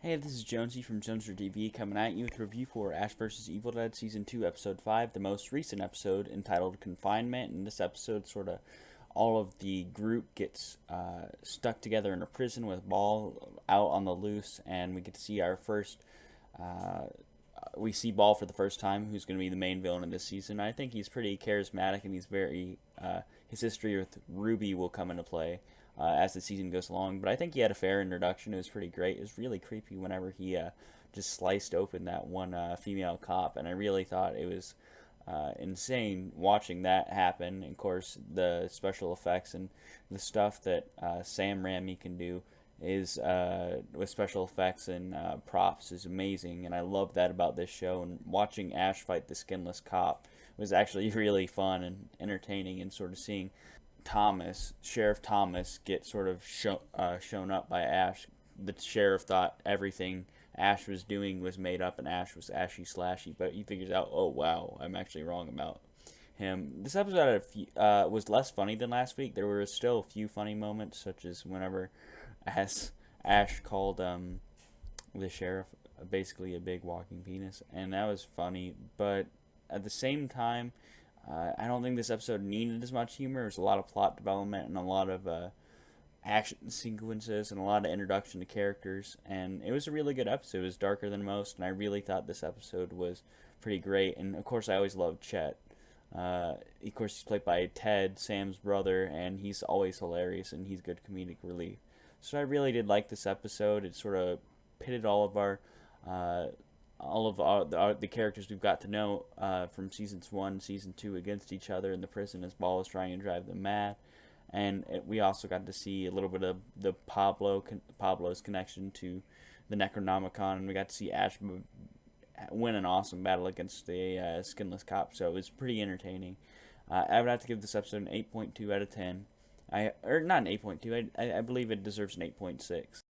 Hey, this is Jonesy from Joneser TV coming at you with a review for Ash vs. Evil Dead Season 2, Episode 5, the most recent episode entitled Confinement. In this episode, all of the group gets stuck together in a prison with Ball out on the loose, and we get to see our first. We see Ball for the first time, who's going to be the main villain in this season. I think he's pretty charismatic, and he's very. His history with Ruby will come into play as the season goes along. But I think he had a fair introduction. It was pretty great. It was really creepy whenever he just sliced open that one female cop, and I really thought it was insane watching that happen. And of course, the special effects and the stuff that Sam Raimi can do is with special effects and props is amazing, and I love that about this show. And watching Ash fight the skinless cop was actually really fun and entertaining, and sort of seeing Sheriff Thomas, get sort of shown up by Ash. The sheriff thought everything Ash was doing was made up and Ash was ashy slashy, but he figures out, oh wow, I'm actually wrong about him. This episode had was less funny than last week. There were still a few funny moments, such as whenever Ash called the sheriff basically a big walking penis, and that was funny. But at the same time, I don't think this episode needed as much humor. There's a lot of plot development and a lot of action sequences and a lot of introduction to characters, and it was a really good episode. It was darker than most, and I really thought this episode was pretty great. And of course, I always loved Chet. Of course, he's played by Ted, Sam's brother, and he's always hilarious, and he's good comedic relief. So I really did like this episode. It sort of pitted all of the characters we've got to know from seasons 1, season 2 against each other in the prison as Ball is trying to drive them mad. And we also got to see a little bit of the Pablo's connection to the Necronomicon, and we got to see Ash win an awesome battle against the skinless cop. So it was pretty entertaining. I would have to give this episode an 8.2 out of 10. Not an 8.2. I believe it deserves an 8.6.